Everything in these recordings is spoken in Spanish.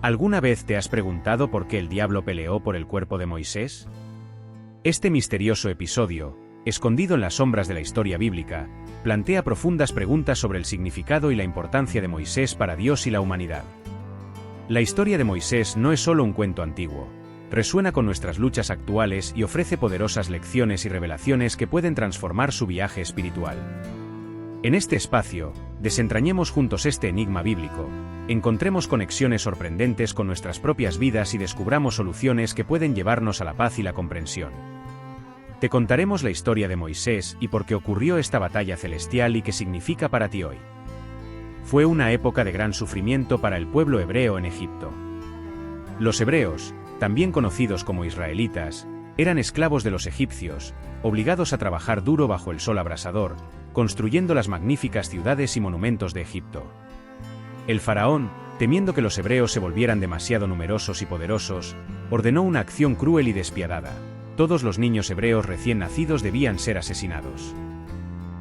¿Alguna vez te has preguntado por qué el diablo peleó por el cuerpo de Moisés? Este misterioso episodio, escondido en las sombras de la historia bíblica, plantea profundas preguntas sobre el significado y la importancia de Moisés para Dios y la humanidad. La historia de Moisés no es solo un cuento antiguo, resuena con nuestras luchas actuales y ofrece poderosas lecciones y revelaciones que pueden transformar su viaje espiritual. En este espacio, desentrañemos juntos este enigma bíblico, encontremos conexiones sorprendentes con nuestras propias vidas y descubramos soluciones que pueden llevarnos a la paz y la comprensión. Te contaremos la historia de Moisés y por qué ocurrió esta batalla celestial y qué significa para ti hoy. Fue una época de gran sufrimiento para el pueblo hebreo en Egipto. Los hebreos, también conocidos como israelitas, eran esclavos de los egipcios, obligados a trabajar duro bajo el sol abrasador, construyendo las magníficas ciudades y monumentos de Egipto. El faraón, temiendo que los hebreos se volvieran demasiado numerosos y poderosos, ordenó una acción cruel y despiadada. Todos los niños hebreos recién nacidos debían ser asesinados.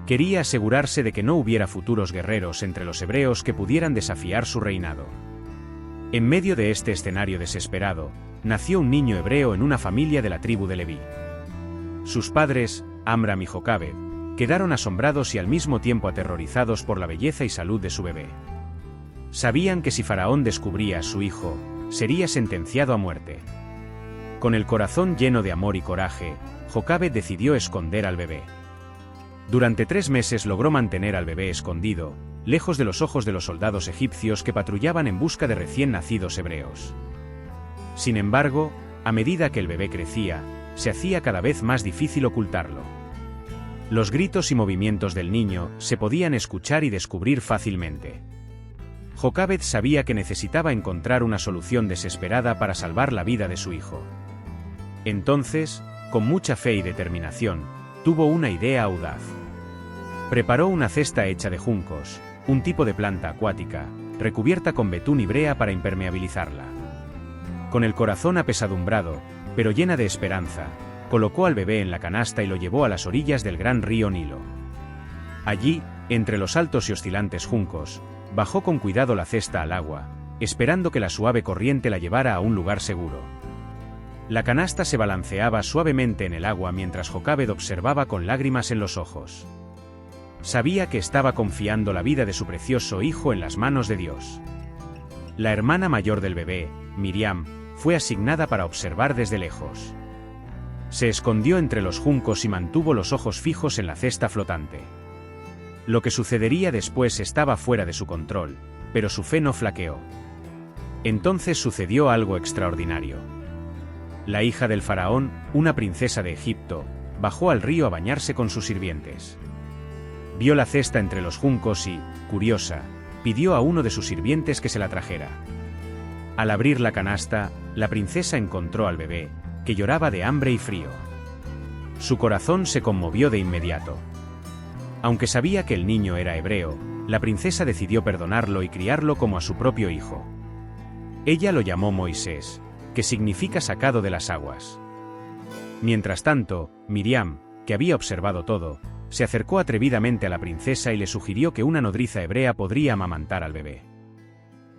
Quería asegurarse de que no hubiera futuros guerreros entre los hebreos que pudieran desafiar su reinado. En medio de este escenario desesperado, nació un niño hebreo en una familia de la tribu de Leví. Sus padres, Amram y Jocabed, quedaron asombrados y al mismo tiempo aterrorizados por la belleza y salud de su bebé. Sabían que si Faraón descubría a su hijo, sería sentenciado a muerte. Con el corazón lleno de amor y coraje, Jocabed decidió esconder al bebé. Durante 3 meses logró mantener al bebé escondido, lejos de los ojos de los soldados egipcios que patrullaban en busca de recién nacidos hebreos. Sin embargo, a medida que el bebé crecía, se hacía cada vez más difícil ocultarlo. Los gritos y movimientos del niño se podían escuchar y descubrir fácilmente. Jocabed sabía que necesitaba encontrar una solución desesperada para salvar la vida de su hijo. Entonces, con mucha fe y determinación, tuvo una idea audaz. Preparó una cesta hecha de juncos, un tipo de planta acuática, recubierta con betún y brea para impermeabilizarla. Con el corazón apesadumbrado, pero llena de esperanza, colocó al bebé en la canasta y lo llevó a las orillas del gran río Nilo. Allí, entre los altos y oscilantes juncos, bajó con cuidado la cesta al agua, esperando que la suave corriente la llevara a un lugar seguro. La canasta se balanceaba suavemente en el agua mientras Jocabed observaba con lágrimas en los ojos. Sabía que estaba confiando la vida de su precioso hijo en las manos de Dios. La hermana mayor del bebé, Miriam, fue asignada para observar desde lejos. Se escondió entre los juncos y mantuvo los ojos fijos en la cesta flotante. Lo que sucedería después estaba fuera de su control, pero su fe no flaqueó. Entonces sucedió algo extraordinario. La hija del faraón, una princesa de Egipto, bajó al río a bañarse con sus sirvientes. Vio la cesta entre los juncos y, curiosa, pidió a uno de sus sirvientes que se la trajera. Al abrir la canasta, la princesa encontró al bebé, que lloraba de hambre y frío. Su corazón se conmovió de inmediato. Aunque sabía que el niño era hebreo, la princesa decidió perdonarlo y criarlo como a su propio hijo. Ella lo llamó Moisés, que significa sacado de las aguas. Mientras tanto, Miriam, que había observado todo, se acercó atrevidamente a la princesa y le sugirió que una nodriza hebrea podría amamantar al bebé.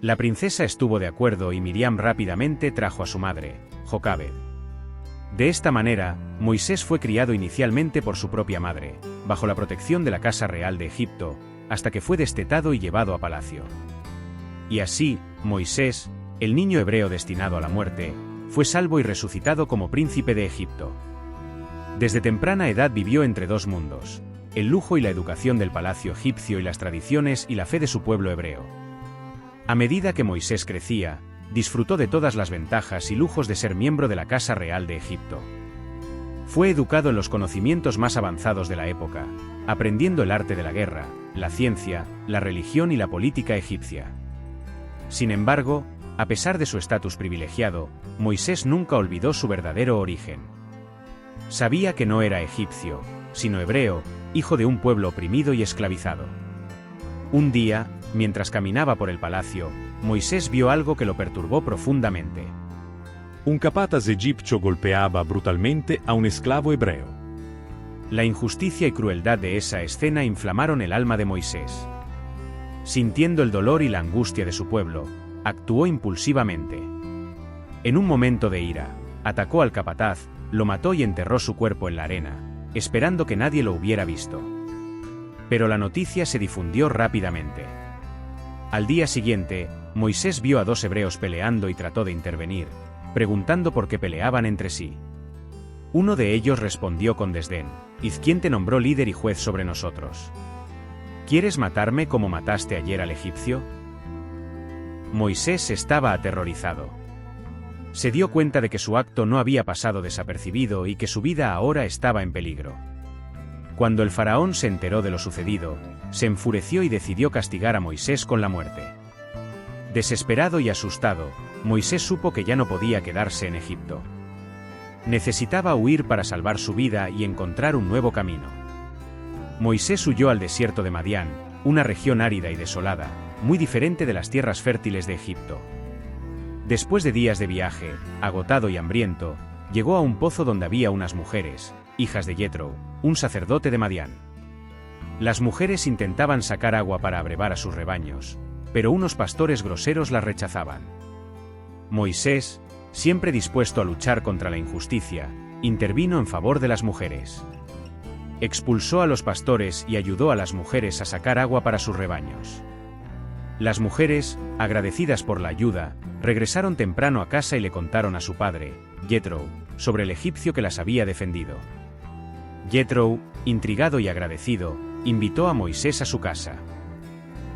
La princesa estuvo de acuerdo y Miriam rápidamente trajo a su madre, Jocabed. De esta manera, Moisés fue criado inicialmente por su propia madre, bajo la protección de la Casa Real de Egipto, hasta que fue destetado y llevado a palacio. Y así, Moisés, el niño hebreo destinado a la muerte, fue salvo y resucitado como príncipe de Egipto. Desde temprana edad vivió entre 2 mundos, el lujo y la educación del palacio egipcio y las tradiciones y la fe de su pueblo hebreo. A medida que Moisés crecía, disfrutó de todas las ventajas y lujos de ser miembro de la Casa Real de Egipto. Fue educado en los conocimientos más avanzados de la época, aprendiendo el arte de la guerra, la ciencia, la religión y la política egipcia. Sin embargo, a pesar de su estatus privilegiado, Moisés nunca olvidó su verdadero origen. Sabía que no era egipcio, sino hebreo, hijo de un pueblo oprimido y esclavizado. Un día, mientras caminaba por el palacio, Moisés vio algo que lo perturbó profundamente. Un capataz egipcio golpeaba brutalmente a un esclavo hebreo. La injusticia y crueldad de esa escena inflamaron el alma de Moisés. Sintiendo el dolor y la angustia de su pueblo, Actuó impulsivamente. En un momento de ira, atacó al capataz, lo mató y enterró su cuerpo en la arena, esperando que nadie lo hubiera visto. Pero la noticia se difundió rápidamente. Al día siguiente, Moisés vio a dos hebreos peleando y trató de intervenir, preguntando por qué peleaban entre sí. Uno de ellos respondió con desdén: ¿Quién te nombró líder y juez sobre nosotros? ¿Quieres matarme como mataste ayer al egipcio? Moisés estaba aterrorizado. Se dio cuenta de que su acto no había pasado desapercibido y que su vida ahora estaba en peligro. Cuando el faraón se enteró de lo sucedido, se enfureció y decidió castigar a Moisés con la muerte. Desesperado y asustado, Moisés supo que ya no podía quedarse en Egipto. Necesitaba huir para salvar su vida y encontrar un nuevo camino. Moisés huyó al desierto de Madián, una región árida y desolada, muy diferente de las tierras fértiles de Egipto. Después de días de viaje, agotado y hambriento, llegó a un pozo donde había unas mujeres, hijas de Jetro, un sacerdote de Madián. Las mujeres intentaban sacar agua para abrevar a sus rebaños, pero unos pastores groseros las rechazaban. Moisés, siempre dispuesto a luchar contra la injusticia, intervino en favor de las mujeres. Expulsó a los pastores y ayudó a las mujeres a sacar agua para sus rebaños. Las mujeres, agradecidas por la ayuda, regresaron temprano a casa y le contaron a su padre, Jetro, sobre el egipcio que las había defendido. Jetro, intrigado y agradecido, invitó a Moisés a su casa.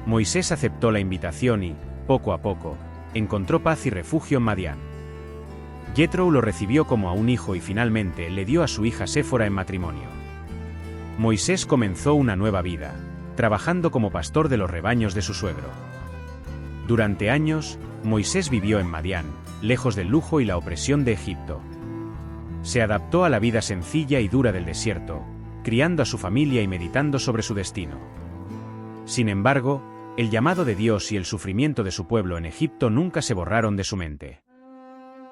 Moisés aceptó la invitación y, poco a poco, encontró paz y refugio en Madián. Jetro lo recibió como a un hijo y finalmente le dio a su hija Séfora en matrimonio. Moisés comenzó una nueva vida, trabajando como pastor de los rebaños de su suegro. Durante años, Moisés vivió en Madián, lejos del lujo y la opresión de Egipto. Se adaptó a la vida sencilla y dura del desierto, criando a su familia y meditando sobre su destino. Sin embargo, el llamado de Dios y el sufrimiento de su pueblo en Egipto nunca se borraron de su mente.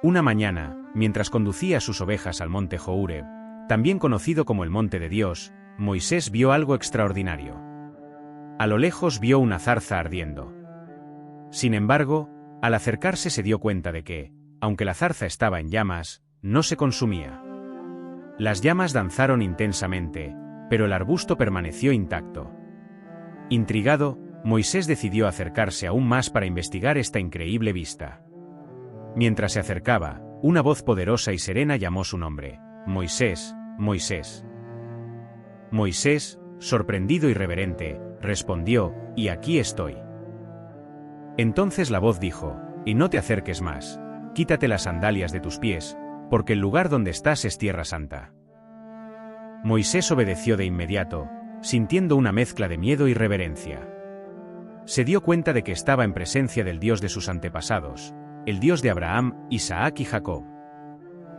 Una mañana, mientras conducía sus ovejas al monte Horeb, también conocido como el monte de Dios, Moisés vio algo extraordinario. A lo lejos vio una zarza ardiendo. Sin embargo, al acercarse se dio cuenta de que, aunque la zarza estaba en llamas, no se consumía. Las llamas danzaron intensamente, pero el arbusto permaneció intacto. Intrigado, Moisés decidió acercarse aún más para investigar esta increíble vista. Mientras se acercaba, una voz poderosa y serena llamó su nombre: Moisés, Moisés. Moisés, sorprendido y reverente, respondió: «Y aquí estoy». Entonces la voz dijo: «Y no te acerques más, quítate las sandalias de tus pies, porque el lugar donde estás es tierra santa». Moisés obedeció de inmediato, sintiendo una mezcla de miedo y reverencia. Se dio cuenta de que estaba en presencia del Dios de sus antepasados, el Dios de Abraham, Isaac y Jacob.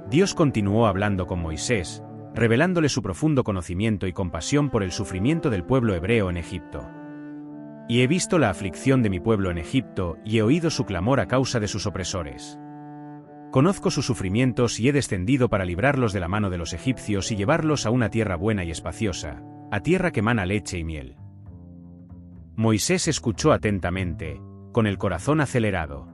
Dios continuó hablando con Moisés, revelándole su profundo conocimiento y compasión por el sufrimiento del pueblo hebreo en Egipto. «Y he visto la aflicción de mi pueblo en Egipto y he oído su clamor a causa de sus opresores. Conozco sus sufrimientos y he descendido para librarlos de la mano de los egipcios y llevarlos a una tierra buena y espaciosa, a tierra que mana leche y miel». Moisés escuchó atentamente, con el corazón acelerado.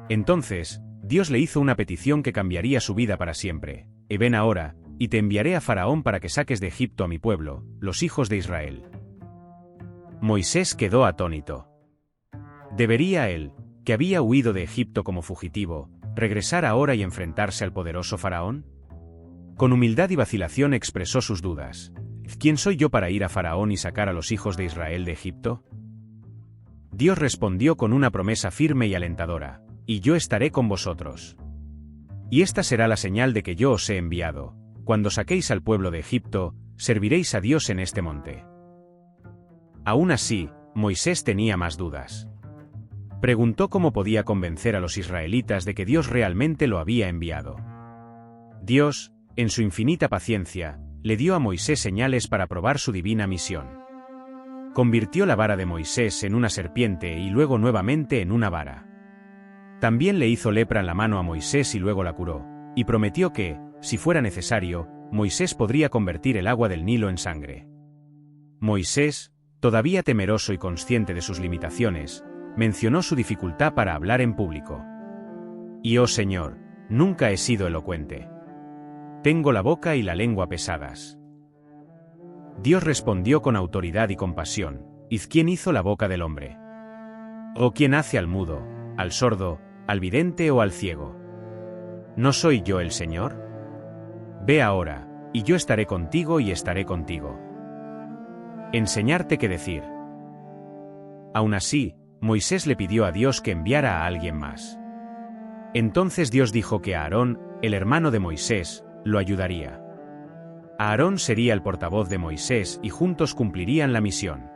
Entonces, Dios le hizo una petición que cambiaría su vida para siempre: «Ven ahora, y te enviaré a Faraón para que saques de Egipto a mi pueblo, los hijos de Israel». Moisés quedó atónito. ¿Debería él, que había huido de Egipto como fugitivo, regresar ahora y enfrentarse al poderoso Faraón? Con humildad y vacilación expresó sus dudas: ¿quién soy yo para ir a Faraón y sacar a los hijos de Israel de Egipto? Dios respondió con una promesa firme y alentadora: «Y yo estaré con vosotros. Y esta será la señal de que yo os he enviado: cuando saquéis al pueblo de Egipto, serviréis a Dios en este monte». Aún así, Moisés tenía más dudas. Preguntó cómo podía convencer a los israelitas de que Dios realmente lo había enviado. Dios, en su infinita paciencia, le dio a Moisés señales para probar su divina misión. Convirtió la vara de Moisés en una serpiente y luego nuevamente en una vara. También le hizo lepra en la mano a Moisés y luego la curó, y prometió que, si fuera necesario, Moisés podría convertir el agua del Nilo en sangre. Moisés, todavía temeroso y consciente de sus limitaciones, mencionó su dificultad para hablar en público. Y oh Señor, nunca he sido elocuente. Tengo la boca y la lengua pesadas. Dios respondió con autoridad y compasión: ¿Y quién hizo la boca del hombre? ¿O quién hace al mudo, al sordo, al vidente o al ciego? ¿No soy yo el Señor? Ve ahora, y yo estaré contigo y estaré contigo. Enseñarte qué decir. Aún así, Moisés le pidió a Dios que enviara a alguien más. Entonces Dios dijo que Aarón, el hermano de Moisés, lo ayudaría. Aarón sería el portavoz de Moisés y juntos cumplirían la misión.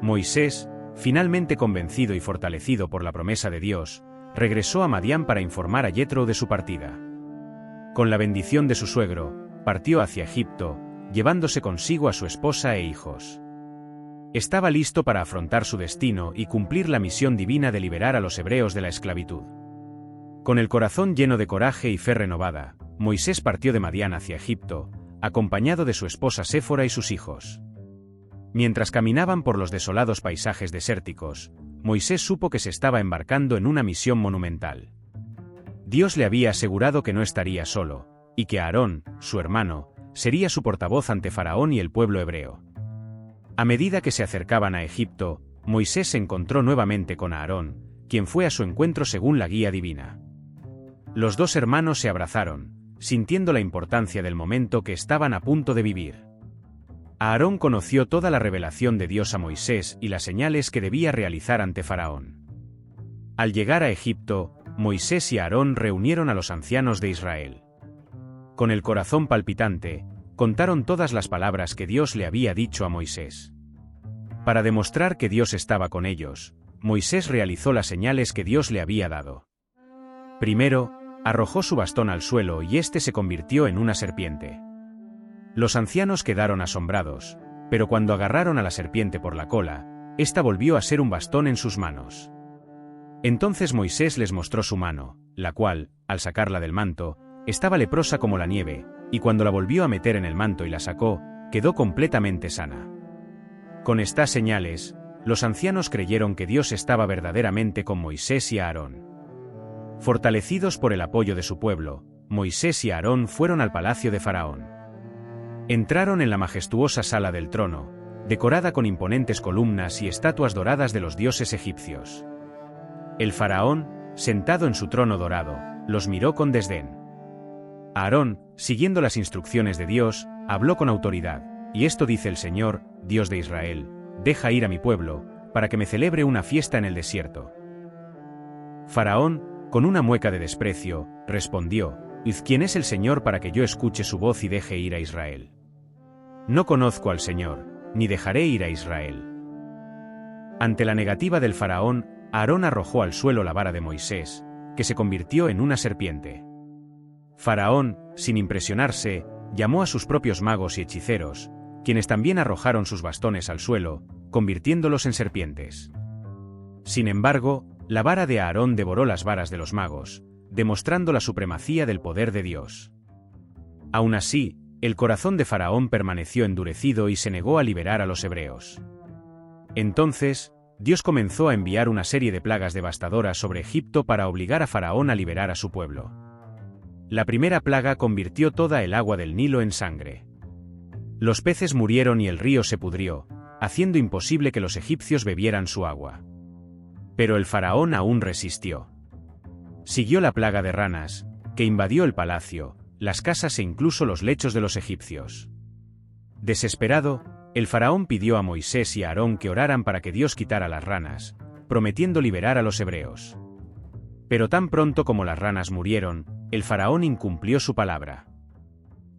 Moisés, finalmente convencido y fortalecido por la promesa de Dios, regresó a Madián para informar a Yetro de su partida. Con la bendición de su suegro, partió hacia Egipto, llevándose consigo a su esposa e hijos. Estaba listo para afrontar su destino y cumplir la misión divina de liberar a los hebreos de la esclavitud. Con el corazón lleno de coraje y fe renovada, Moisés partió de Madián hacia Egipto, acompañado de su esposa Séfora y sus hijos. Mientras caminaban por los desolados paisajes desérticos, Moisés supo que se estaba embarcando en una misión monumental. Dios le había asegurado que no estaría solo, y que Aarón, su hermano, sería su portavoz ante Faraón y el pueblo hebreo. A medida que se acercaban a Egipto, Moisés se encontró nuevamente con Aarón, quien fue a su encuentro según la guía divina. Los dos hermanos se abrazaron, sintiendo la importancia del momento que estaban a punto de vivir. Aarón conoció toda la revelación de Dios a Moisés y las señales que debía realizar ante Faraón. Al llegar a Egipto, Moisés y Aarón reunieron a los ancianos de Israel. Con el corazón palpitante, contaron todas las palabras que Dios le había dicho a Moisés. Para demostrar que Dios estaba con ellos, Moisés realizó las señales que Dios le había dado. Primero, arrojó su bastón al suelo y éste se convirtió en una serpiente. Los ancianos quedaron asombrados, pero cuando agarraron a la serpiente por la cola, ésta volvió a ser un bastón en sus manos. Entonces Moisés les mostró su mano, la cual, al sacarla del manto, estaba leprosa como la nieve, y cuando la volvió a meter en el manto y la sacó, quedó completamente sana. Con estas señales, los ancianos creyeron que Dios estaba verdaderamente con Moisés y Aarón. Fortalecidos por el apoyo de su pueblo, Moisés y Aarón fueron al palacio de Faraón. Entraron en la majestuosa sala del trono, decorada con imponentes columnas y estatuas doradas de los dioses egipcios. El faraón, sentado en su trono dorado, los miró con desdén. Aarón, siguiendo las instrucciones de Dios, habló con autoridad: «Y esto dice el Señor, Dios de Israel: deja ir a mi pueblo, para que me celebre una fiesta en el desierto». Faraón, con una mueca de desprecio, respondió: «¿Quién es el Señor para que yo escuche su voz y deje ir a Israel? No conozco al Señor, ni dejaré ir a Israel». Ante la negativa del faraón, Aarón arrojó al suelo la vara de Moisés, que se convirtió en una serpiente. Faraón, sin impresionarse, llamó a sus propios magos y hechiceros, quienes también arrojaron sus bastones al suelo, convirtiéndolos en serpientes. Sin embargo, la vara de Aarón devoró las varas de los magos, demostrando la supremacía del poder de Dios. Aún así, el corazón de Faraón permaneció endurecido y se negó a liberar a los hebreos. Entonces, Dios comenzó a enviar una serie de plagas devastadoras sobre Egipto para obligar a Faraón a liberar a su pueblo. La primera plaga convirtió toda el agua del Nilo en sangre. Los peces murieron y el río se pudrió, haciendo imposible que los egipcios bebieran su agua. Pero el faraón aún resistió. Siguió la plaga de ranas, que invadió el palacio, las casas e incluso los lechos de los egipcios. Desesperado, el faraón pidió a Moisés y a Aarón que oraran para que Dios quitara las ranas, prometiendo liberar a los hebreos. Pero tan pronto como las ranas murieron, el faraón incumplió su palabra.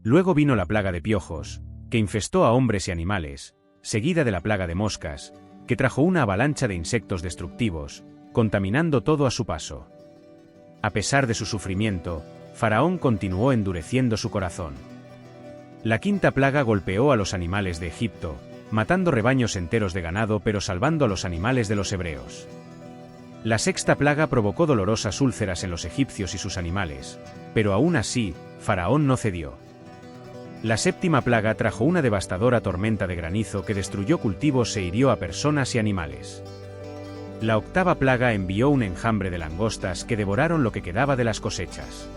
Luego vino la plaga de piojos, que infestó a hombres y animales, seguida de la plaga de moscas, que trajo una avalancha de insectos destructivos, contaminando todo a su paso. A pesar de su sufrimiento, Faraón continuó endureciendo su corazón. La quinta plaga golpeó a los animales de Egipto, matando rebaños enteros de ganado pero salvando a los animales de los hebreos. La sexta plaga provocó dolorosas úlceras en los egipcios y sus animales, pero aún así, Faraón no cedió. La séptima plaga trajo una devastadora tormenta de granizo que destruyó cultivos e hirió a personas y animales. La octava plaga envió un enjambre de langostas que devoraron lo que quedaba de las cosechas.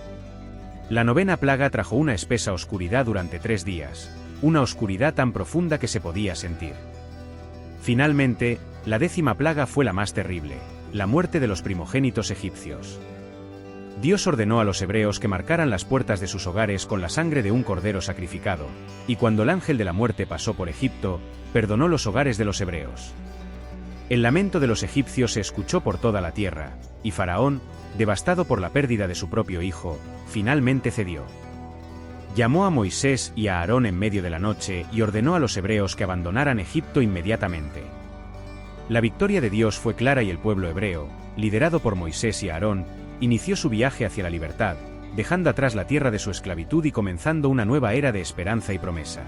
La novena plaga trajo una espesa oscuridad durante 3 días, una oscuridad tan profunda que se podía sentir. Finalmente, la 10ª plaga fue la más terrible, la muerte de los primogénitos egipcios. Dios ordenó a los hebreos que marcaran las puertas de sus hogares con la sangre de un cordero sacrificado, y cuando el ángel de la muerte pasó por Egipto, perdonó los hogares de los hebreos. El lamento de los egipcios se escuchó por toda la tierra, y Faraón, devastado por la pérdida de su propio hijo, finalmente cedió. Llamó a Moisés y a Aarón en medio de la noche y ordenó a los hebreos que abandonaran Egipto inmediatamente. La victoria de Dios fue clara y el pueblo hebreo, liderado por Moisés y Aarón, inició su viaje hacia la libertad, dejando atrás la tierra de su esclavitud y comenzando una nueva era de esperanza y promesa.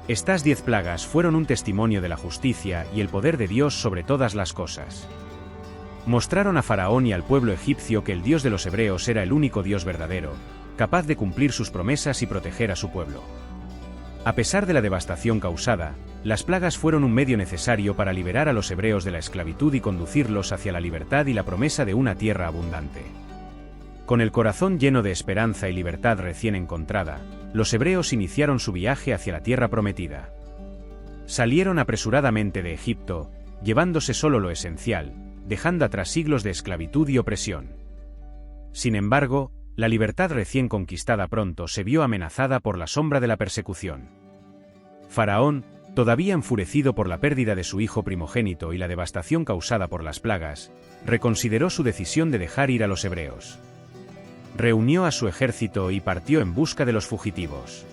Estas 10 plagas fueron un testimonio de la justicia y el poder de Dios sobre todas las cosas. Mostraron a Faraón y al pueblo egipcio que el Dios de los hebreos era el único Dios verdadero, capaz de cumplir sus promesas y proteger a su pueblo. A pesar de la devastación causada, las plagas fueron un medio necesario para liberar a los hebreos de la esclavitud y conducirlos hacia la libertad y la promesa de una tierra abundante. Con el corazón lleno de esperanza y libertad recién encontrada, los hebreos iniciaron su viaje hacia la tierra prometida. Salieron apresuradamente de Egipto, llevándose solo lo esencial, dejando atrás siglos de esclavitud y opresión. Sin embargo, la libertad recién conquistada pronto se vio amenazada por la sombra de la persecución. Faraón, todavía enfurecido por la pérdida de su hijo primogénito y la devastación causada por las plagas, reconsideró su decisión de dejar ir a los hebreos. Reunió a su ejército y partió en busca de los fugitivos.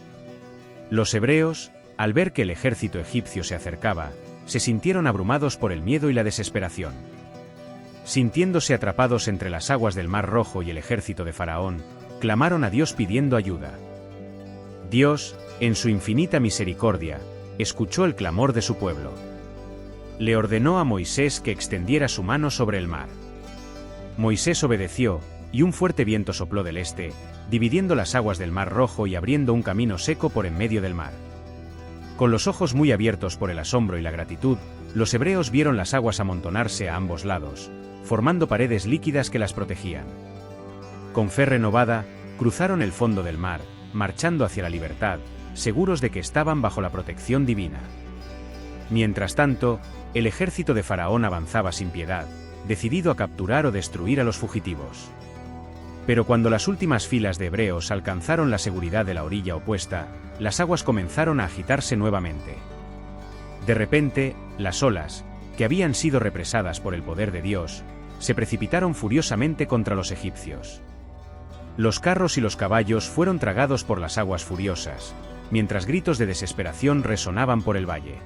Los hebreos, al ver que el ejército egipcio se acercaba, se sintieron abrumados por el miedo y la desesperación. Sintiéndose atrapados entre las aguas del Mar Rojo y el ejército de Faraón, clamaron a Dios pidiendo ayuda. Dios, en su infinita misericordia, escuchó el clamor de su pueblo. Le ordenó a Moisés que extendiera su mano sobre el mar. Moisés obedeció, y un fuerte viento sopló del este, dividiendo las aguas del Mar Rojo y abriendo un camino seco por en medio del mar. Con los ojos muy abiertos por el asombro y la gratitud, los hebreos vieron las aguas amontonarse a ambos lados, formando paredes líquidas que las protegían. Con fe renovada, cruzaron el fondo del mar, marchando hacia la libertad, seguros de que estaban bajo la protección divina. Mientras tanto, el ejército de Faraón avanzaba sin piedad, decidido a capturar o destruir a los fugitivos. Pero cuando las últimas filas de hebreos alcanzaron la seguridad de la orilla opuesta, las aguas comenzaron a agitarse nuevamente. De repente, las olas, que habían sido represadas por el poder de Dios, se precipitaron furiosamente contra los egipcios. Los carros y los caballos fueron tragados por las aguas furiosas, mientras gritos de desesperación resonaban por el valle.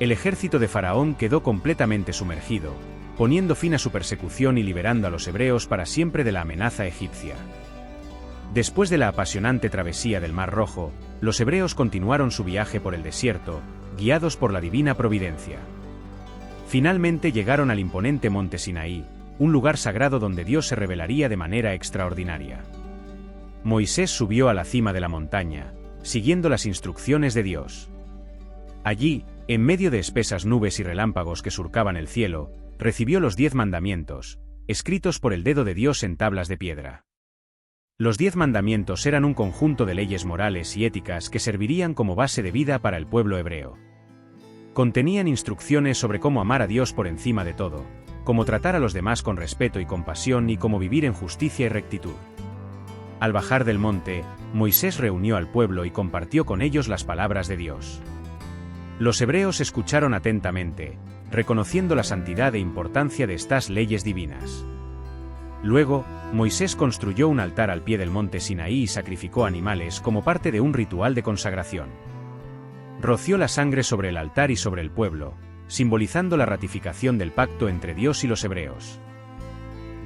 El ejército de Faraón quedó completamente sumergido, poniendo fin a su persecución y liberando a los hebreos para siempre de la amenaza egipcia. Después de la apasionante travesía del Mar Rojo, los hebreos continuaron su viaje por el desierto, guiados por la divina providencia. Finalmente llegaron al imponente monte Sinaí, un lugar sagrado donde Dios se revelaría de manera extraordinaria. Moisés subió a la cima de la montaña, siguiendo las instrucciones de Dios. Allí, en medio de espesas nubes y relámpagos que surcaban el cielo, recibió los 10 mandamientos, escritos por el dedo de Dios en tablas de piedra. Los 10 mandamientos eran un conjunto de leyes morales y éticas que servirían como base de vida para el pueblo hebreo. Contenían instrucciones sobre cómo amar a Dios por encima de todo, cómo tratar a los demás con respeto y compasión y cómo vivir en justicia y rectitud. Al bajar del monte, Moisés reunió al pueblo y compartió con ellos las palabras de Dios. Los hebreos escucharon atentamente, reconociendo la santidad e importancia de estas leyes divinas. Luego, Moisés construyó un altar al pie del monte Sinaí y sacrificó animales como parte de un ritual de consagración. Roció la sangre sobre el altar y sobre el pueblo, simbolizando la ratificación del pacto entre Dios y los hebreos.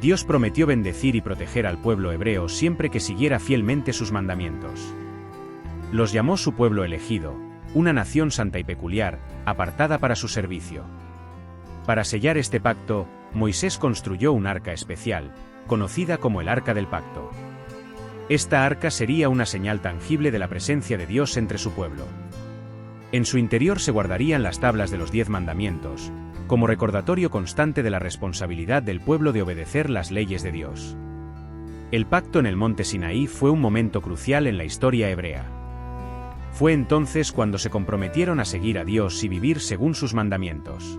Dios prometió bendecir y proteger al pueblo hebreo siempre que siguiera fielmente sus mandamientos. Los llamó su pueblo elegido, una nación santa y peculiar, apartada para su servicio. Para sellar este pacto, Moisés construyó un arca especial, conocida como el Arca del Pacto. Esta arca sería una señal tangible de la presencia de Dios entre su pueblo. En su interior se guardarían las tablas de los 10 mandamientos, como recordatorio constante de la responsabilidad del pueblo de obedecer las leyes de Dios. El pacto en el monte Sinaí fue un momento crucial en la historia hebrea. Fue entonces cuando se comprometieron a seguir a Dios y vivir según sus mandamientos.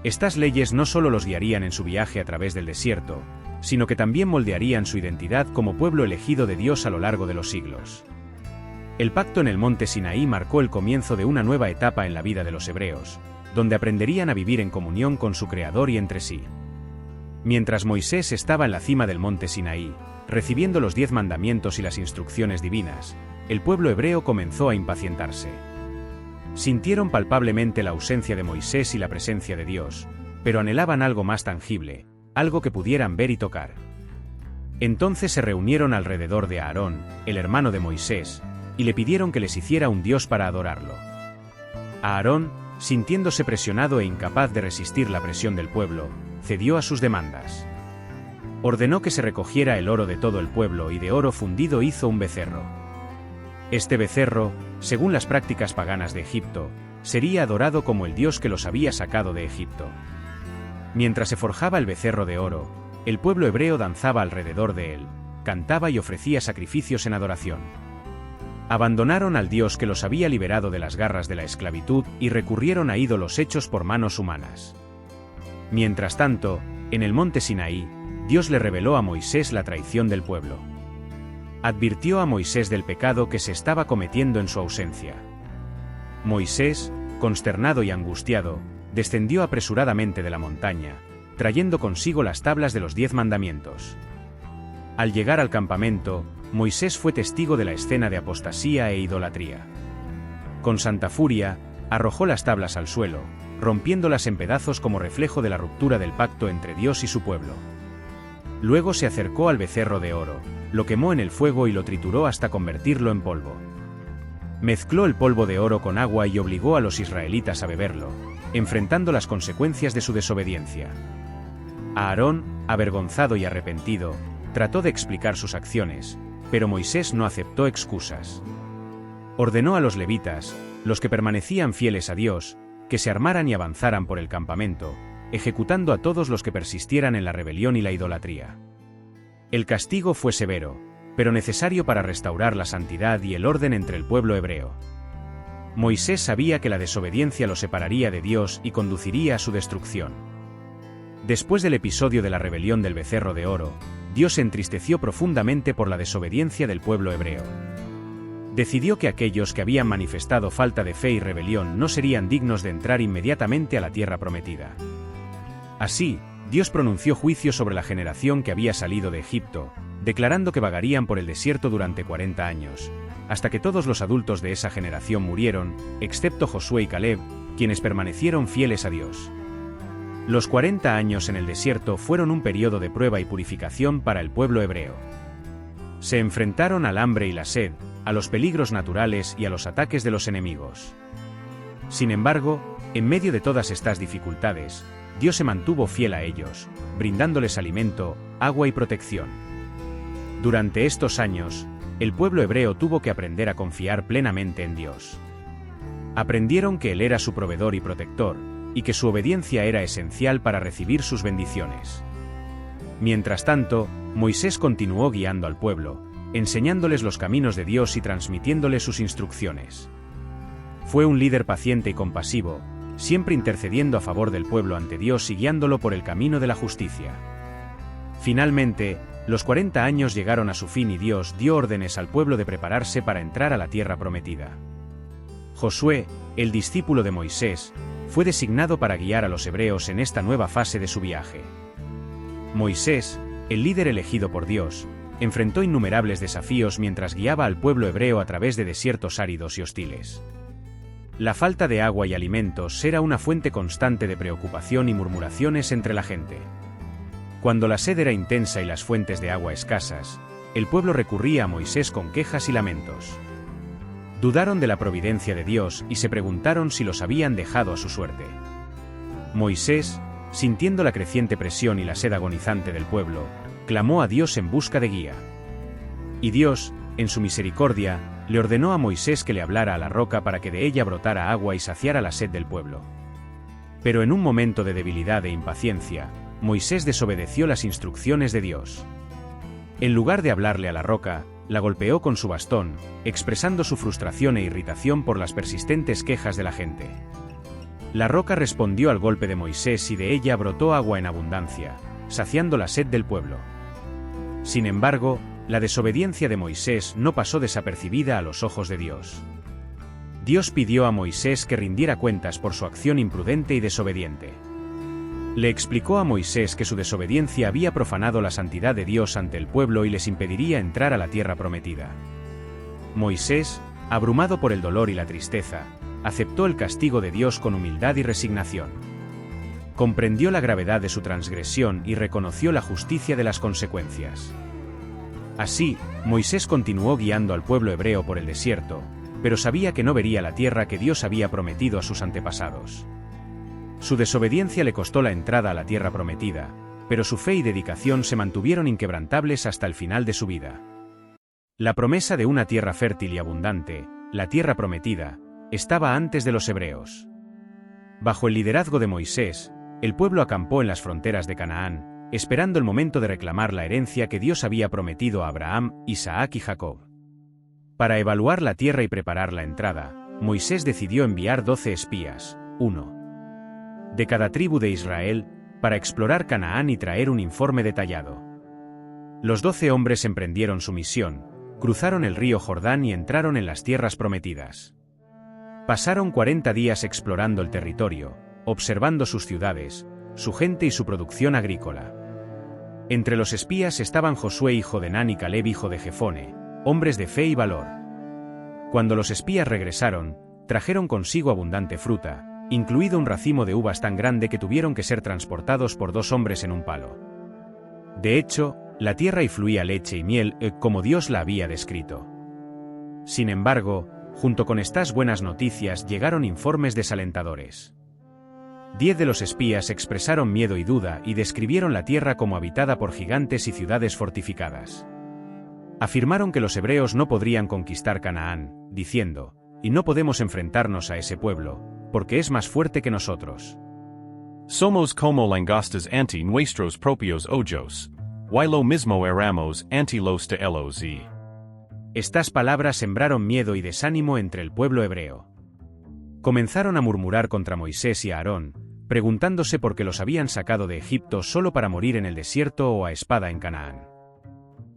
Estas leyes no solo los guiarían en su viaje a través del desierto, sino que también moldearían su identidad como pueblo elegido de Dios a lo largo de los siglos. El pacto en el monte Sinaí marcó el comienzo de una nueva etapa en la vida de los hebreos, donde aprenderían a vivir en comunión con su Creador y entre sí. Mientras Moisés estaba en la cima del monte Sinaí, recibiendo los 10 mandamientos y las instrucciones divinas, el pueblo hebreo comenzó a impacientarse. Sintieron palpablemente la ausencia de Moisés y la presencia de Dios, pero anhelaban algo más tangible, algo que pudieran ver y tocar. Entonces se reunieron alrededor de Aarón, el hermano de Moisés, y le pidieron que les hiciera un dios para adorarlo. Aarón, sintiéndose presionado e incapaz de resistir la presión del pueblo, cedió a sus demandas. Ordenó que se recogiera el oro de todo el pueblo y de oro fundido hizo un becerro. Este becerro, según las prácticas paganas de Egipto, sería adorado como el dios que los había sacado de Egipto. Mientras se forjaba el becerro de oro, el pueblo hebreo danzaba alrededor de él, cantaba y ofrecía sacrificios en adoración. Abandonaron al Dios que los había liberado de las garras de la esclavitud y recurrieron a ídolos hechos por manos humanas. Mientras tanto, en el monte Sinaí, Dios le reveló a Moisés la traición del pueblo. Advirtió a Moisés del pecado que se estaba cometiendo en su ausencia. Moisés, consternado y angustiado, descendió apresuradamente de la montaña, trayendo consigo las tablas de los 10 mandamientos. Al llegar al campamento, Moisés fue testigo de la escena de apostasía e idolatría. Con santa furia, arrojó las tablas al suelo, rompiéndolas en pedazos como reflejo de la ruptura del pacto entre Dios y su pueblo. Luego se acercó al becerro de oro, lo quemó en el fuego y lo trituró hasta convertirlo en polvo. Mezcló el polvo de oro con agua y obligó a los israelitas a beberlo, enfrentando las consecuencias de su desobediencia. Aarón, avergonzado y arrepentido, trató de explicar sus acciones, pero Moisés no aceptó excusas. Ordenó a los levitas, los que permanecían fieles a Dios, que se armaran y avanzaran por el campamento, ejecutando a todos los que persistieran en la rebelión y la idolatría. El castigo fue severo, pero necesario para restaurar la santidad y el orden entre el pueblo hebreo. Moisés sabía que la desobediencia lo separaría de Dios y conduciría a su destrucción. Después del episodio de la rebelión del becerro de oro, Dios se entristeció profundamente por la desobediencia del pueblo hebreo. Decidió que aquellos que habían manifestado falta de fe y rebelión no serían dignos de entrar inmediatamente a la tierra prometida. Así, Dios pronunció juicio sobre la generación que había salido de Egipto, declarando que vagarían por el desierto durante 40 años, hasta que todos los adultos de esa generación murieron, excepto Josué y Caleb, quienes permanecieron fieles a Dios. Los 40 años en el desierto fueron un periodo de prueba y purificación para el pueblo hebreo. Se enfrentaron al hambre y la sed, a los peligros naturales y a los ataques de los enemigos. Sin embargo, en medio de todas estas dificultades, Dios se mantuvo fiel a ellos, brindándoles alimento, agua y protección. Durante estos años, el pueblo hebreo tuvo que aprender a confiar plenamente en Dios. Aprendieron que Él era su proveedor y protector, y que su obediencia era esencial para recibir sus bendiciones. Mientras tanto, Moisés continuó guiando al pueblo, enseñándoles los caminos de Dios y transmitiéndoles sus instrucciones. Fue un líder paciente y compasivo, siempre intercediendo a favor del pueblo ante Dios y guiándolo por el camino de la justicia. Finalmente, los 40 años llegaron a su fin y Dios dio órdenes al pueblo de prepararse para entrar a la tierra prometida. Josué, el discípulo de Moisés, fue designado para guiar a los hebreos en esta nueva fase de su viaje. Moisés, el líder elegido por Dios, enfrentó innumerables desafíos mientras guiaba al pueblo hebreo a través de desiertos áridos y hostiles. La falta de agua y alimentos era una fuente constante de preocupación y murmuraciones entre la gente. Cuando la sed era intensa y las fuentes de agua escasas, el pueblo recurría a Moisés con quejas y lamentos. Dudaron de la providencia de Dios y se preguntaron si los habían dejado a su suerte. Moisés, sintiendo la creciente presión y la sed agonizante del pueblo, clamó a Dios en busca de guía. Y Dios, en su misericordia, le ordenó a Moisés que le hablara a la roca para que de ella brotara agua y saciara la sed del pueblo. Pero en un momento de debilidad e impaciencia, Moisés desobedeció las instrucciones de Dios. En lugar de hablarle a la roca, la golpeó con su bastón, expresando su frustración e irritación por las persistentes quejas de la gente. La roca respondió al golpe de Moisés y de ella brotó agua en abundancia, saciando la sed del pueblo. Sin embargo, la desobediencia de Moisés no pasó desapercibida a los ojos de Dios. Dios pidió a Moisés que rindiera cuentas por su acción imprudente y desobediente. Le explicó a Moisés que su desobediencia había profanado la santidad de Dios ante el pueblo y les impediría entrar a la tierra prometida. Moisés, abrumado por el dolor y la tristeza, aceptó el castigo de Dios con humildad y resignación. Comprendió la gravedad de su transgresión y reconoció la justicia de las consecuencias. Así, Moisés continuó guiando al pueblo hebreo por el desierto, pero sabía que no vería la tierra que Dios había prometido a sus antepasados. Su desobediencia le costó la entrada a la tierra prometida, pero su fe y dedicación se mantuvieron inquebrantables hasta el final de su vida. La promesa de una tierra fértil y abundante, la tierra prometida, estaba antes de los hebreos. Bajo el liderazgo de Moisés, el pueblo acampó en las fronteras de Canaán, esperando el momento de reclamar la herencia que Dios había prometido a Abraham, Isaac y Jacob. Para evaluar la tierra y preparar la entrada, Moisés decidió enviar 12 espías, uno de cada tribu de Israel, para explorar Canaán y traer un informe detallado. Los 12 hombres emprendieron su misión, cruzaron el río Jordán y entraron en las tierras prometidas. Pasaron 40 días explorando el territorio, observando sus ciudades, su gente y su producción agrícola. Entre los espías estaban Josué hijo de Nun y Caleb hijo de Jefone, hombres de fe y valor. Cuando los espías regresaron, trajeron consigo abundante fruta, incluido un racimo de uvas tan grande que tuvieron que ser transportados por 2 hombres en un palo. De hecho, la tierra y fluía leche y miel, como Dios la había descrito. Sin embargo, junto con estas buenas noticias llegaron informes desalentadores. 10 de los espías expresaron miedo y duda y describieron la tierra como habitada por gigantes y ciudades fortificadas. Afirmaron que los hebreos no podrían conquistar Canaán, diciendo, y no podemos enfrentarnos a ese pueblo, porque es más fuerte que nosotros. Somos como langostas ante nuestros propios ojos, y lo mismo éramos ante los de ellos y... Estas palabras sembraron miedo y desánimo entre el pueblo hebreo. Comenzaron a murmurar contra Moisés y Aarón, preguntándose por qué los habían sacado de Egipto solo para morir en el desierto o a espada en Canaán.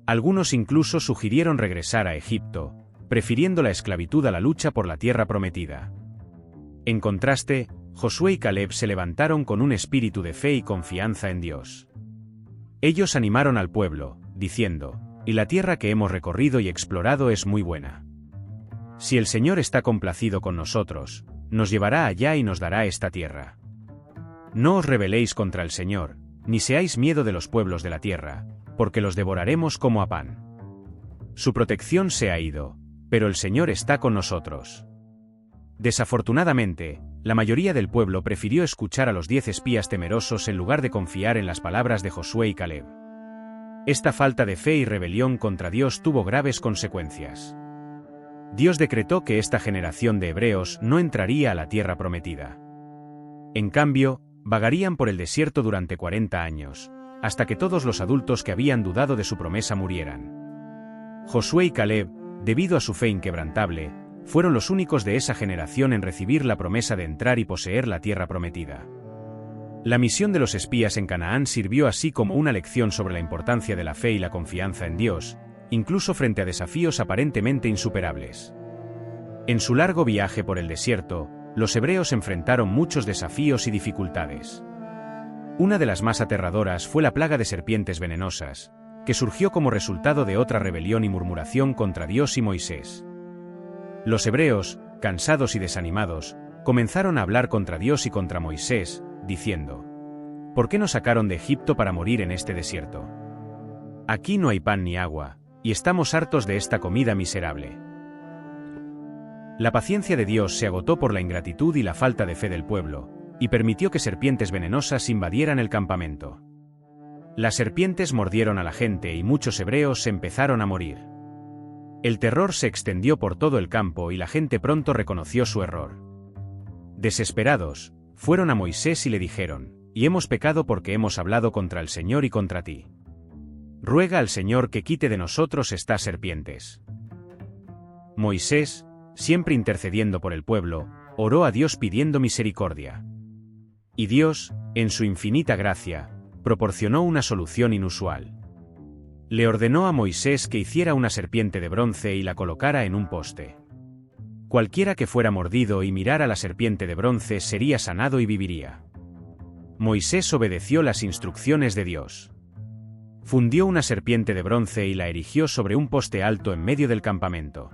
Algunos incluso sugirieron regresar a Egipto, prefiriendo la esclavitud a la lucha por la tierra prometida. En contraste, Josué y Caleb se levantaron con un espíritu de fe y confianza en Dios. Ellos animaron al pueblo, diciendo, y la tierra que hemos recorrido y explorado es muy buena. Si el Señor está complacido con nosotros, nos llevará allá y nos dará esta tierra. No os rebeléis contra el Señor, ni seáis miedo de los pueblos de la tierra, porque los devoraremos como a pan. Su protección se ha ido, pero el Señor está con nosotros. Desafortunadamente, la mayoría del pueblo prefirió escuchar a los 10 espías temerosos en lugar de confiar en las palabras de Josué y Caleb. Esta falta de fe y rebelión contra Dios tuvo graves consecuencias. Dios decretó que esta generación de hebreos no entraría a la tierra prometida. En cambio, vagarían por el desierto durante 40 años, hasta que todos los adultos que habían dudado de su promesa murieran. Josué y Caleb, debido a su fe inquebrantable, fueron los únicos de esa generación en recibir la promesa de entrar y poseer la tierra prometida. La misión de los espías en Canaán sirvió así como una lección sobre la importancia de la fe y la confianza en Dios, incluso frente a desafíos aparentemente insuperables. En su largo viaje por el desierto, los hebreos enfrentaron muchos desafíos y dificultades. Una de las más aterradoras fue la plaga de serpientes venenosas, que surgió como resultado de otra rebelión y murmuración contra Dios y Moisés. Los hebreos, cansados y desanimados, comenzaron a hablar contra Dios y contra Moisés, diciendo: ¿Por qué nos sacaron de Egipto para morir en este desierto? Aquí no hay pan ni agua, y estamos hartos de esta comida miserable. La paciencia de Dios se agotó por la ingratitud y la falta de fe del pueblo, y permitió que serpientes venenosas invadieran el campamento. Las serpientes mordieron a la gente y muchos hebreos empezaron a morir. El terror se extendió por todo el campo y la gente pronto reconoció su error. Desesperados, fueron a Moisés y le dijeron: «Y hemos pecado porque hemos hablado contra el Señor y contra ti. Ruega al Señor que quite de nosotros estas serpientes». Moisés, siempre intercediendo por el pueblo, oró a Dios pidiendo misericordia. Y Dios, en su infinita gracia, proporcionó una solución inusual. Le ordenó a Moisés que hiciera una serpiente de bronce y la colocara en un poste. Cualquiera que fuera mordido y mirara la serpiente de bronce sería sanado y viviría. Moisés obedeció las instrucciones de Dios. Fundió una serpiente de bronce y la erigió sobre un poste alto en medio del campamento.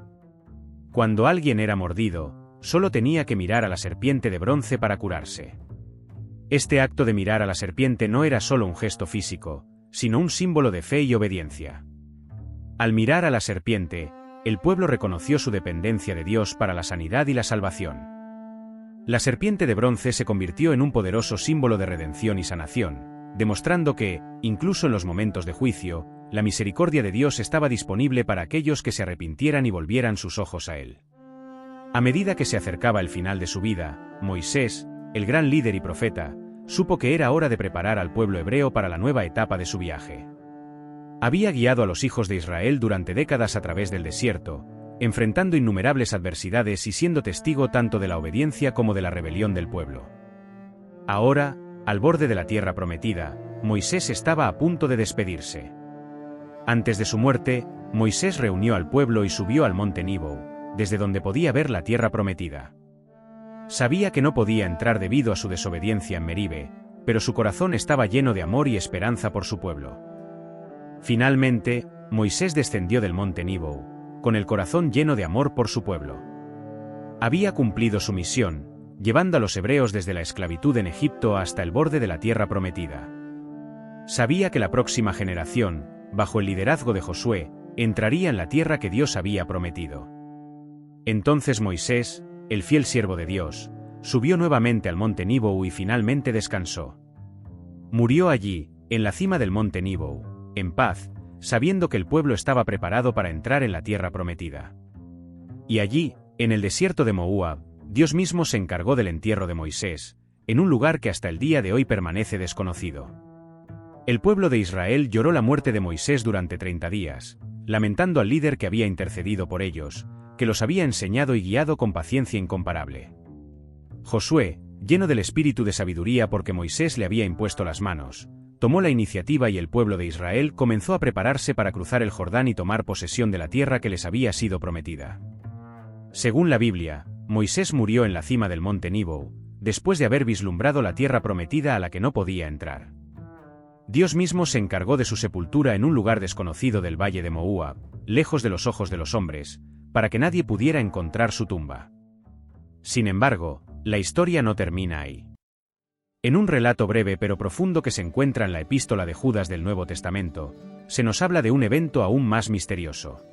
Cuando alguien era mordido, solo tenía que mirar a la serpiente de bronce para curarse. Este acto de mirar a la serpiente no era solo un gesto físico, sino un símbolo de fe y obediencia. Al mirar a la serpiente, el pueblo reconoció su dependencia de Dios para la sanidad y la salvación. La serpiente de bronce se convirtió en un poderoso símbolo de redención y sanación, demostrando que, incluso en los momentos de juicio, la misericordia de Dios estaba disponible para aquellos que se arrepintieran y volvieran sus ojos a Él. A medida que se acercaba el final de su vida, Moisés, el gran líder y profeta, supo que era hora de preparar al pueblo hebreo para la nueva etapa de su viaje. Había guiado a los hijos de Israel durante décadas a través del desierto, enfrentando innumerables adversidades y siendo testigo tanto de la obediencia como de la rebelión del pueblo. Ahora, al borde de la tierra prometida, Moisés estaba a punto de despedirse. Antes de su muerte, Moisés reunió al pueblo y subió al monte Nebo, desde donde podía ver la tierra prometida. Sabía que no podía entrar debido a su desobediencia en Meribe, pero su corazón estaba lleno de amor y esperanza por su pueblo. Finalmente, Moisés descendió del monte Nebo, con el corazón lleno de amor por su pueblo. Había cumplido su misión, llevando a los hebreos desde la esclavitud en Egipto hasta el borde de la tierra prometida. Sabía que la próxima generación, bajo el liderazgo de Josué, entraría en la tierra que Dios había prometido. Entonces Moisés, el fiel siervo de Dios, subió nuevamente al monte Nebo y finalmente descansó. Murió allí, en la cima del monte Nebo, en paz, sabiendo que el pueblo estaba preparado para entrar en la tierra prometida. Y allí, en el desierto de Moab, Dios mismo se encargó del entierro de Moisés, en un lugar que hasta el día de hoy permanece desconocido. El pueblo de Israel lloró la muerte de Moisés durante 30 días, lamentando al líder que había intercedido por ellos, que los había enseñado y guiado con paciencia incomparable. Josué, lleno del espíritu de sabiduría porque Moisés le había impuesto las manos, tomó la iniciativa y el pueblo de Israel comenzó a prepararse para cruzar el Jordán y tomar posesión de la tierra que les había sido prometida. Según la Biblia, Moisés murió en la cima del monte Nebo, después de haber vislumbrado la tierra prometida a la que no podía entrar. Dios mismo se encargó de su sepultura en un lugar desconocido del valle de Moab, lejos de los ojos de los hombres, para que nadie pudiera encontrar su tumba. Sin embargo, la historia no termina ahí. En un relato breve pero profundo que se encuentra en la Epístola de Judas del Nuevo Testamento, se nos habla de un evento aún más misterioso.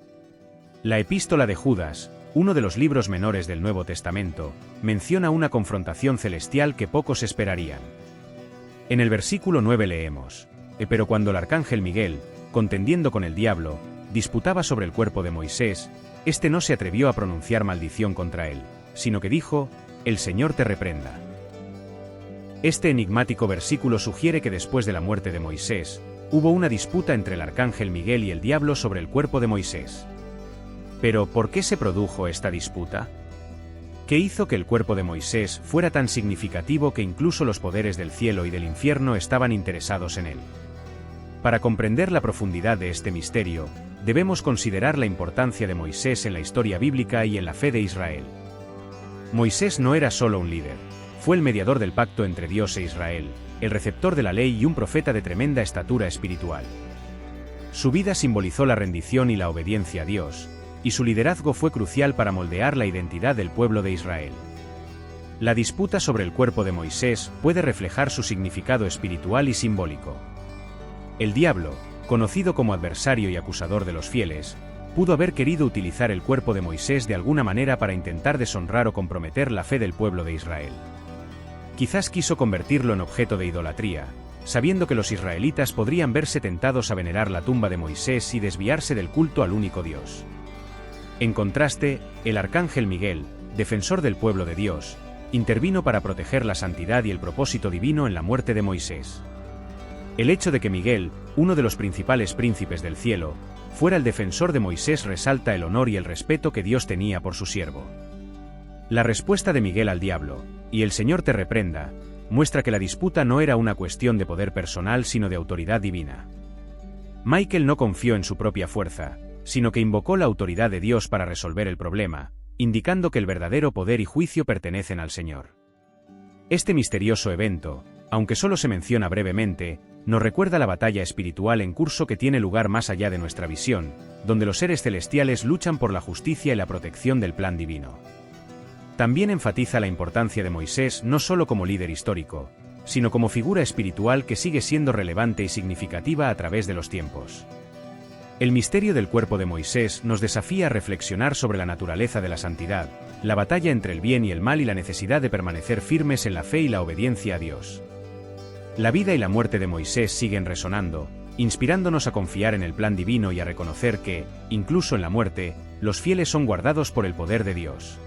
La Epístola de Judas, uno de los libros menores del Nuevo Testamento, menciona una confrontación celestial que pocos esperarían. En el versículo 9 leemos: «Pero cuando el arcángel Miguel, contendiendo con el diablo, disputaba sobre el cuerpo de Moisés, éste no se atrevió a pronunciar maldición contra él, sino que dijo: El Señor te reprenda». Este enigmático versículo sugiere que después de la muerte de Moisés, hubo una disputa entre el arcángel Miguel y el diablo sobre el cuerpo de Moisés. Pero, ¿por qué se produjo esta disputa? ¿Qué hizo que el cuerpo de Moisés fuera tan significativo que incluso los poderes del cielo y del infierno estaban interesados en él? Para comprender la profundidad de este misterio, debemos considerar la importancia de Moisés en la historia bíblica y en la fe de Israel. Moisés no era solo un líder. Fue el mediador del pacto entre Dios e Israel, el receptor de la ley y un profeta de tremenda estatura espiritual. Su vida simbolizó la rendición y la obediencia a Dios, y su liderazgo fue crucial para moldear la identidad del pueblo de Israel. La disputa sobre el cuerpo de Moisés puede reflejar su significado espiritual y simbólico. El diablo, conocido como adversario y acusador de los fieles, pudo haber querido utilizar el cuerpo de Moisés de alguna manera para intentar deshonrar o comprometer la fe del pueblo de Israel. Quizás quiso convertirlo en objeto de idolatría, sabiendo que los israelitas podrían verse tentados a venerar la tumba de Moisés y desviarse del culto al único Dios. En contraste, el arcángel Miguel, defensor del pueblo de Dios, intervino para proteger la santidad y el propósito divino en la muerte de Moisés. El hecho de que Miguel, uno de los principales príncipes del cielo, fuera el defensor de Moisés resalta el honor y el respeto que Dios tenía por su siervo. La respuesta de Miguel al diablo, "y el Señor te reprenda", muestra que la disputa no era una cuestión de poder personal sino de autoridad divina. Michael no confió en su propia fuerza, sino que invocó la autoridad de Dios para resolver el problema, indicando que el verdadero poder y juicio pertenecen al Señor. Este misterioso evento, aunque solo se menciona brevemente, nos recuerda la batalla espiritual en curso que tiene lugar más allá de nuestra visión, donde los seres celestiales luchan por la justicia y la protección del plan divino. También enfatiza la importancia de Moisés no solo como líder histórico, sino como figura espiritual que sigue siendo relevante y significativa a través de los tiempos. El misterio del cuerpo de Moisés nos desafía a reflexionar sobre la naturaleza de la santidad, la batalla entre el bien y el mal y la necesidad de permanecer firmes en la fe y la obediencia a Dios. La vida y la muerte de Moisés siguen resonando, inspirándonos a confiar en el plan divino y a reconocer que, incluso en la muerte, los fieles son guardados por el poder de Dios.